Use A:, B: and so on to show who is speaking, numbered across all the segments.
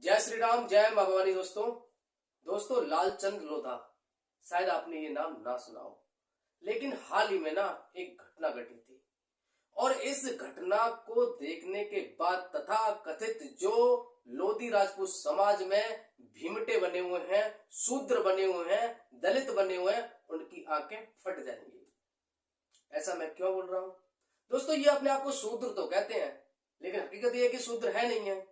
A: जय श्री राम, जय माँ भवानी। दोस्तों लालचंद लोधा, शायद आपने ये नाम ना सुना हो, लेकिन हाल ही में ना एक घटना घटी थी। और इस घटना को देखने के बाद तथा कथित जो लोधी राजपूत समाज में भीमटे बने हुए हैं, शूद्र बने हुए हैं, दलित बने हुए हैं, उनकी आंखें फट जाएंगी। ऐसा मैं क्यों बोल रहा हूं? दोस्तों, ये अपने आप को शूद्र तो कहते हैं, लेकिन हकीकत ये है कि शूद्र है नहीं है।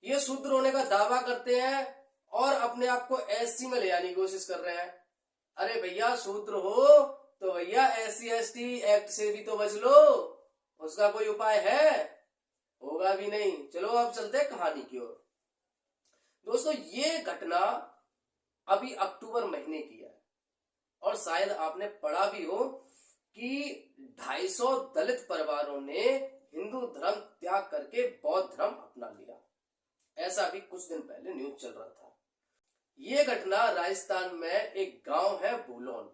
A: ये शूद्र होने का दावा करते हैं और अपने आप को एससी में ले आने की कोशिश कर रहे हैं। अरे भैया, शूद्र हो तो भैया एससी एसटी एक्ट से भी तो बच लो। उसका कोई उपाय है? होगा भी नहीं। चलो अब चलते कहानी की ओर। दोस्तों, ये घटना अभी अक्टूबर महीने की है और शायद आपने पढ़ा भी हो कि 250 दलित परिवारों ने हिंदू धर्म त्याग करके बौद्ध धर्म अपना लिया। ऐसा भी कुछ दिन पहले न्यूज चल रहा था। ये घटना राजस्थान में एक गांव है भूलोन,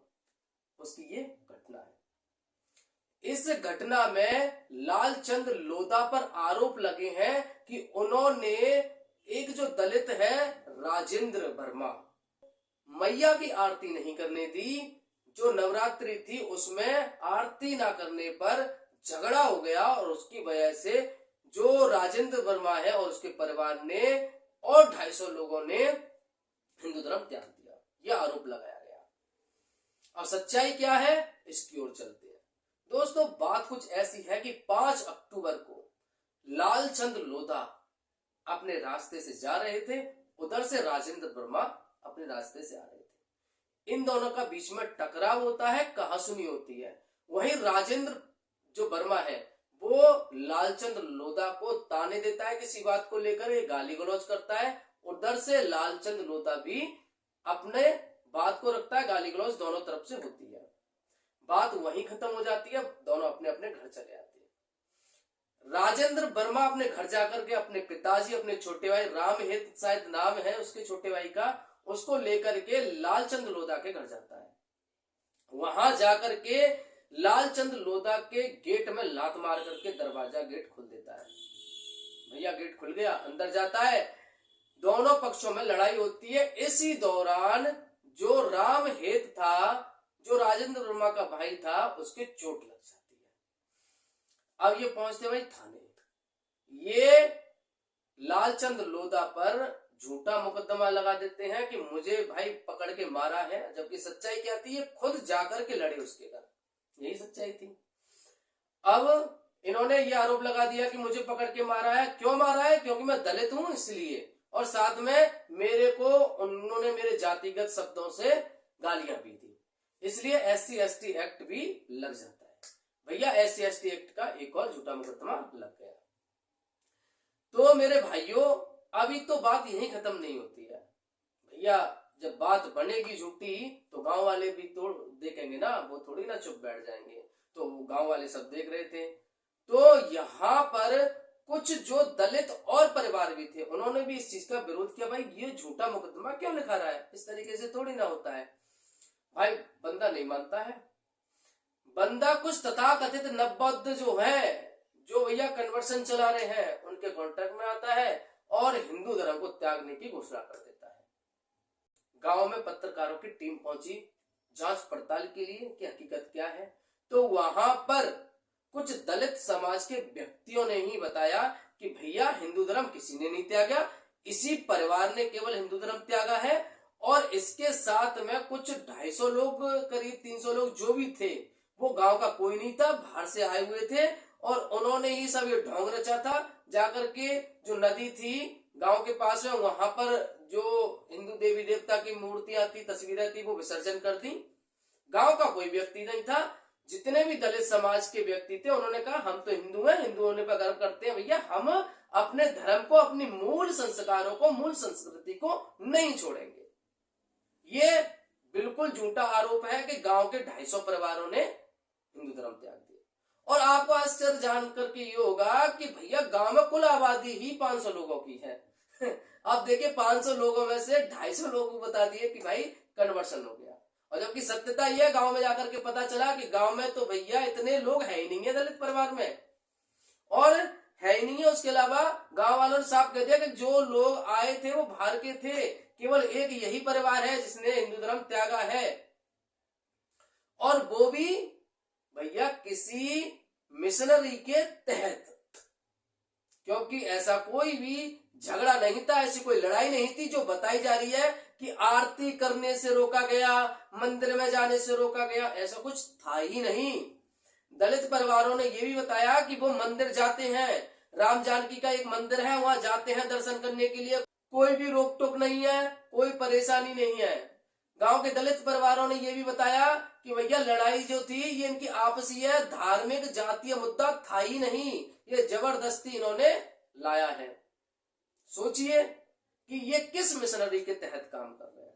A: उसकी ये घटना है। इस घटना में लालचंद लोधा पर आरोप लगे हैं कि उन्होंने एक जो दलित है राजेंद्र वर्मा, मैया की आरती नहीं करने दी। जो नवरात्रि थी उसमें आरती ना करने पर झगड़ा हो गया और उसकी वजह से जो राजेंद्र वर्मा है और उसके परिवार ने और 250 लोगों ने हिंदू धर्म त्याग दिया। यह आरोप लगाया गया। अब सच्चाई क्या है, इसकी ओर चलते हैं। दोस्तों, बात कुछ ऐसी है कि 5 अक्टूबर को लालचंद लोधा अपने रास्ते से जा रहे थे, उधर से राजेंद्र वर्मा अपने रास्ते से आ रहे थे। इन दोनों का बीच में टकराव होता है, कहासुनी होती है। वहीं राजेंद्र जो वर्मा है वो लालचंद लोधा को ताने देता है, किसी बात को लेकर ये गाली गलौज करता है। उधर से लालचंद लोधा भी अपने बात को रखता है, गाली गलौज दोनों तरफ से होती है। बात वहीं खत्म हो जाती है, दोनों अपने अपने घर चले आते हैं। राजेंद्र वर्मा अपने घर जाकर के अपने पिताजी, अपने छोटे भाई रामहित शायद नाम है उसके छोटे भाई का, उसको लेकर के लालचंद लोधा के घर जाता है। वहां जाकर के लालचंद लोधा के गेट में लात मार करके दरवाजा गेट खोल देता है। भैया गेट खुल गया, अंदर जाता है। दोनों पक्षों में लड़ाई होती है। इसी दौरान जो राम हेत था, जो राजेंद्र वर्मा का भाई था, उसके चोट लग जाती है। अब ये पहुंचते भाई थाने। ये लालचंद लोधा पर झूठा मुकदमा लगा देते हैं कि मुझे भाई पकड़ के मारा है, जबकि सच्चाई क्या थी, ये खुद जाकर के लड़े उसके घर। यही सच्चाई थी। अब इन्होंने ये आरोप लगा दिया कि मुझे पकड़ के मारा है। क्यों मारा है? क्योंकि मैं दलित हूं इसलिए, और साथ में मेरे को उन्होंने मेरे जातिगत शब्दों से गालियां दी थी, इसलिए एससी एसटी एक्ट भी लग जाता है। भैया एससी एसटी एक्ट का एक और झूठा मुकदमा लग गया। तो मेरे भाइयों, अभी तो बात यहीं खत्म नहीं होती है। भैया जब बात बनेगी झूठी तो गांव वाले भी तो देखेंगे ना, वो थोड़ी ना चुप बैठ जाएंगे। तो गांव वाले सब देख रहे थे। तो यहाँ पर कुछ जो दलित और परिवार भी थे, उन्होंने भी इस चीज का विरोध किया। भाई ये झूठा मुकदमा क्यों लिखा रहा है, इस तरीके से थोड़ी ना होता है। भाई बंदा नहीं मानता है। बंदा कुछ तथाकथित नवबौद्ध जो है, जो भैया कन्वर्सन चला रहे हैं, उनके कॉन्टेक्ट में आता है और हिंदू धर्म को त्यागने की घोषणा कर देता है। गांव में पत्रकारों की टीम पहुंची जांच पड़ताल के लिए कि हकीकत क्या है। तो वहां पर कुछ दलित समाज के व्यक्तियों ने ही बताया कि भैया हिंदू धर्म किसी ने नहीं त्यागा, इसी परिवार ने केवल हिंदू धर्म त्यागा है। और इसके साथ में कुछ 250 लोग, करीब 300 लोग जो भी थे, वो गांव का कोई नहीं था, बाहर से आए हुए थे और उन्होंने ही सब ये ढोंग रचा था। जाकर के जो नदी थी गांव के पास में, वहां पर जो हिंदू देवी देवता की मूर्तियां थी, तस्वीरें थी, वो विसर्जन कर दी। गांव का कोई व्यक्ति नहीं था। जितने भी दलित समाज के व्यक्ति थे, उन्होंने कहा हम तो हिंदू हैं, हिंदू होने पर गर्व करते हैं भैया, हम अपने धर्म को, अपनी मूल संस्कारों को, मूल संस्कृति को नहीं छोड़ेंगे। ये बिल्कुल झूठा आरोप है कि गांव के 250 परिवारों ने हिंदू धर्म त्याग दिया। और आपको आश्चर्य जानकर के ये होगा कि भैया गांव में कुल आबादी ही 500 लोगों की है। अब देखिए 500 लोगों में से 250 लोगों को बता दिए कि भाई कन्वर्सन हो गया। और जबकि सत्यता यह गांव में जाकर के पता चला कि गांव में तो भैया इतने लोग है ही नहीं है दलित परिवार में। और है ही नहीं है। उसके अलावा गांव वालों ने साफ कह दिया कि जो लोग आए थे वो बाहर के थे, केवल एक यही परिवार है जिसने हिंदू धर्म त्यागा है, और वो भी भैया किसी मिशनरी के तहत। क्योंकि ऐसा कोई भी झगड़ा नहीं था, ऐसी कोई लड़ाई नहीं थी जो बताई जा रही है कि आरती करने से रोका गया, मंदिर में जाने से रोका गया, ऐसा कुछ था ही नहीं। दलित परिवारों ने यह भी बताया कि वो मंदिर जाते हैं, राम जानकी का एक मंदिर है, वहां जाते हैं दर्शन करने के लिए, कोई भी रोक टोक नहीं है, कोई परेशानी नहीं है। गांव के दलित परिवारों ने यह भी बताया कि भैया लड़ाई जो थी ये इनकी आपसी है, धार्मिक जातीय मुद्दा था ही नहीं, ये जबरदस्ती इन्होंने लाया है। सोचिए कि ये किस मिशनरी के तहत काम कर रहे हैं।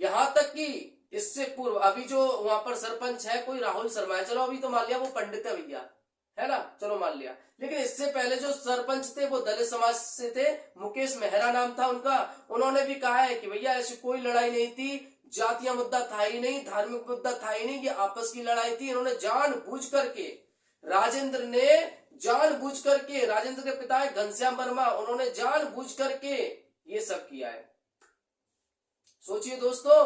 A: यहां तक कि इससे पूर्व अभी जो वहां पर सरपंच है कोई राहुल शर्मा है, चलो अभी तो मान लिया वो पंडित है भैया, है ना, चलो मान लिया, लेकिन इससे पहले जो सरपंच थे वो दलित समाज से थे, मुकेश मेहरा नाम था उनका। उन्होंने भी कहा है कि भैया ऐसी कोई लड़ाई नहीं थी, जातीय मुद्दा था ही नहीं, धार्मिक मुद्दा था ही नहीं, ये आपस की लड़ाई थी। इन्होंने जानबूझ करके, जानबूझ करके, राजेंद्र के पिता है घनश्याम वर्मा, उन्होंने जानबूझ करके ये सब किया है। सोचिए दोस्तों,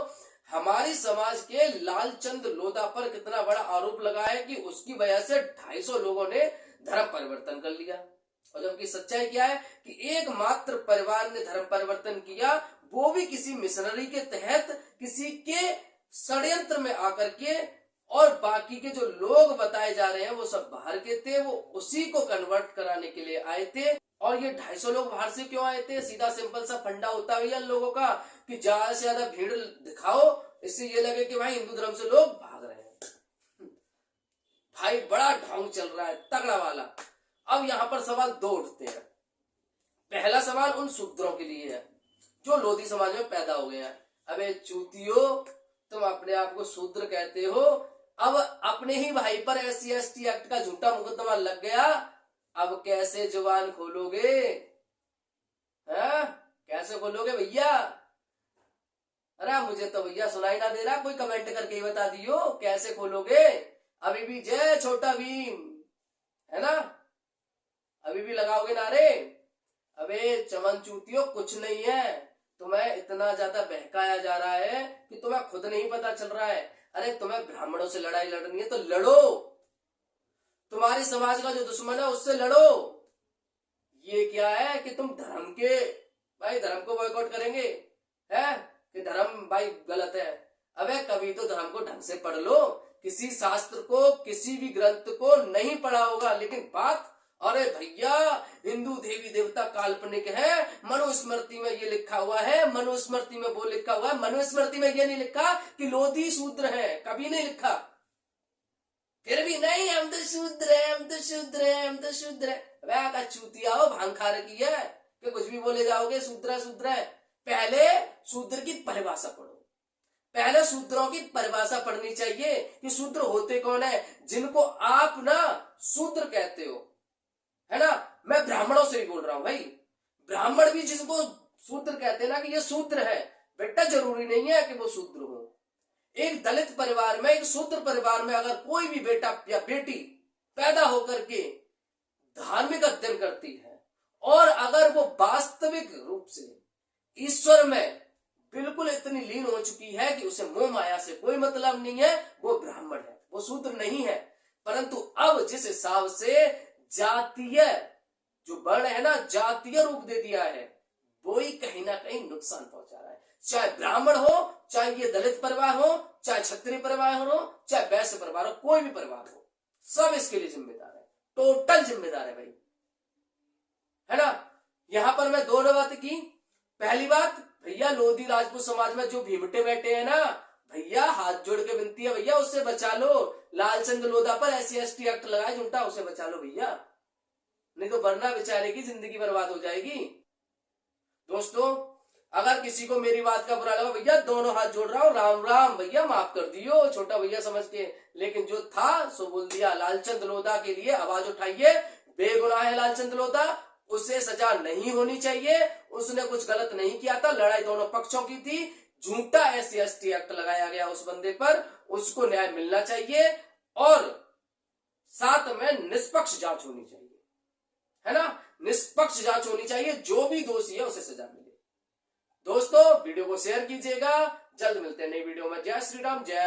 A: हमारी समाज के लालचंद लोधा पर कितना बड़ा आरोप लगा है कि उसकी वजह से 250 लोगों ने धर्म परिवर्तन कर लिया, और जबकि सच्चाई क्या है कि एकमात्र परिवार ने धर्म परिवर्तन किया, वो भी किसी मिशनरी के तहत, किसी के षड्यंत्र में आकर के, और बाकी के जो लोग बताए जा रहे हैं वो सब बाहर के थे, वो उसी को कन्वर्ट कराने के लिए आए थे। और ये 250 लोग बाहर से क्यों आए थे? सीधा सिंपल सा फंडा होता है भैया लोगों का कि ज्यादा से ज्यादा भीड़ दिखाओ, इससे ये लगे कि भाई हिंदू धर्म से लोग भाग रहे हैं। भाई बड़ा ढोंग चल रहा है तगड़ा वाला। अब यहाँ पर सवाल दो उठते हैं। पहला सवाल उन शूद्रों के लिए है जो लोधी समाज में पैदा हो गए हैं। अबे चूतियो, तुम अपने आप को शूद्र कहते हो, अब अपने ही भाई पर SC/ST एक्ट का झूठा मुकदमा लग गया, अब कैसे जुबान खोलोगे? कैसे खोलोगे भैया? अरे मुझे तो भैया सुनाई ना दे रहा, कोई कमेंट करके ही बता दियो कैसे खोलोगे। अभी भी जय छोटा भीम है ना, अभी भी लगाओगे नारे? अबे चमन चूतियो, कुछ नहीं है, तुम्हें इतना ज्यादा बहकाया जा रहा है कि तुम्हें खुद नहीं पता चल रहा है। अरे तुम्हें ब्राह्मणों से लड़ाई लड़नी है तो लड़ो, तुम्हारी समाज का जो दुश्मन है उससे लड़ो। ये क्या है कि तुम धर्म के, भाई धर्म को बॉयकॉट करेंगे है कि धर्म भाई गलत है? अबे कभी तो धर्म को ढंग से पढ़ लो, किसी शास्त्र को, किसी भी ग्रंथ को नहीं पढ़ा होगा, लेकिन बात, अरे भैया हिंदू देवी देवता काल्पनिक है, मनुस्मृति में ये लिखा हुआ है, मनुस्मृति में वो लिखा हुआ है, मनुस्मृति में ये नहीं लिखा कि लोधी शूद्र है, कभी नहीं लिखा। फिर भी नहीं, हम तो शूद्र है, हम तो शूद्र है, हम तो शूद्र है। वह का चूतिया हो, भांग खा रखी है कि कुछ भी बोले जाओगे शूद्र शूद्र है। पहले शूद्र की परिभाषा पढ़ो, पहले शूद्रों की परिभाषा पढ़नी चाहिए कि शूद्र होते कौन है, जिनको आप ना शूद्र कहते हो, है ना। मैं ब्राह्मणों से भी बोल रहा हूं भाई, ब्राह्मण भी जिसको शूद्र कहते हैं ना कि ये शूद्र है, बेटा जरूरी नहीं है कि वो शूद्र हो। एक दलित परिवार में, एक शूद्र परिवार में अगर कोई भी बेटा या बेटी पैदा होकर के धार्मिक अध्ययन करती है, और अगर वो वास्तविक रूप से ईश्वर में बिल्कुल इतनी लीन हो चुकी है कि उसे मोह माया से कोई मतलब नहीं है, वो ब्राह्मण है, वो शूद्र नहीं है। परंतु अब जिस हिसाब से जातीय जो वर्ण है ना, जातीय रूप दे दिया है, वो ही कहीं ना कहीं नुकसान पहुंचा रहा है। चाहे ब्राह्मण हो, चाहे ये दलित परिवार हो, चाहे क्षत्रिय परिवार हो, चाहे वैश्य परिवार हो, कोई भी परिवार हो, सब इसके लिए जिम्मेदार है, टोटल जिम्मेदार है भाई, है ना। यहां पर मैं दोनों बात की। पहली बात, भैया लोधी राजपूत समाज में जो भीमटे बैठे हैं ना भैया, हाथ जोड़ के विनती है भैया, उससे बचा लो। लालचंद लोधा पर SC/ST एक्ट लगाए झूठा, उसे बचा लो भैया, नहीं तो वरना बेचारे की जिंदगी बर्बाद हो जाएगी। दोस्तों अगर किसी को मेरी बात का बुरा लगा भैया, दोनों हाथ जोड़ रहा हूं, राम राम भैया, माफ कर दियो छोटा भैया समझ के, लेकिन जो था सो बोल दिया। लालचंद लोधा के लिए आवाज उठाइए, बेगुनाह है लालचंद लोधा, उसे सजा नहीं होनी चाहिए, उसने कुछ गलत नहीं किया था, लड़ाई दोनों पक्षों की थी, झूठा SC/ST एक्ट लगाया गया उस बंदे पर, उसको न्याय मिलना चाहिए, और साथ में निष्पक्ष जांच होनी चाहिए। है ना, निष्पक्ष जांच होनी चाहिए, जो भी दोषी है उसे सजा मिले। दोस्तों वीडियो को शेयर कीजिएगा, जल्द मिलते हैं नई वीडियो में। जय श्री राम, जय